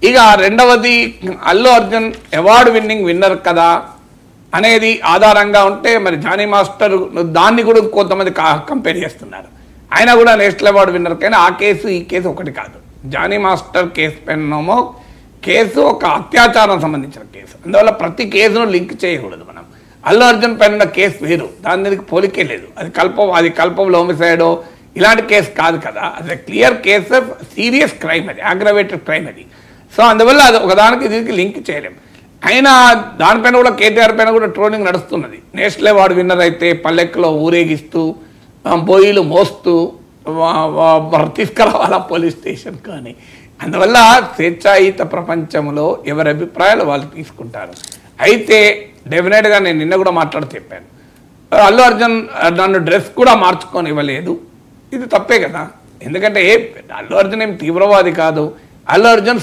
ఇక రెండవది Allu Arjun award winner కదా అనేది ఆధారంగా ఉంటే మరి జానీ మాస్టర్ దాన్ని కూడా కొంతమంది కంపేర్ చేస్తున్నారు. ఆయన కూడా నేషనల్ అవార్డు విన్నర్, కానీ ఆ కేసు ఈ కేసు ఒకటి కాదు. జానీ మాస్టర్ కేసు పెన్నమో కేసు ఒక అత్యాచారం సంబంధించిన కేసు, అందువల్ల ప్రతి కేసును లింక్ చేయకూడదు. మనం అల్లు అర్జున్ పైన కేసు వేరు, దానికి పోలికే లేదు. అది కల్పంలో హోమిసైడో ఇలాంటి కేసు కాదు కదా, అది క్లియర్ కేసు, సీరియస్ క్రైమ్, అది అగ్రవేటెడ్ క్రైమ్ అది. సో అందువల్ల అది ఒకదానికి దీనికి లింక్ చేయలేం. అయినా దానిపైన కూడా కేటీఆర్ పైన కూడా ట్రోలింగ్ నడుస్తున్నది. నేషనల్ అవార్డు విన్నర్ అయితే పల్లెక్కులో ఊరేగిస్తూ బోయిలు మోస్తూ తీసుకురావాలా పోలీస్ స్టేషన్ కానీ. అందువల్ల స్వేచ్ఛాయుత ప్రపంచంలో ఎవరి అభిప్రాయాలు వాళ్ళు తీసుకుంటారు. అయితే డెఫినెట్గా నేను నిన్న కూడా మాట్లాడుతూ చెప్పాను, అల్లు అర్జున్ నన్ను డ్రెస్ కూడా మార్చుకొని ఇవ్వలేదు, ఇది తప్పే కదా. ఎందుకంటే అల్లు అర్జున్ ఏం తీవ్రవాది కాదు. అల్లు అర్జున్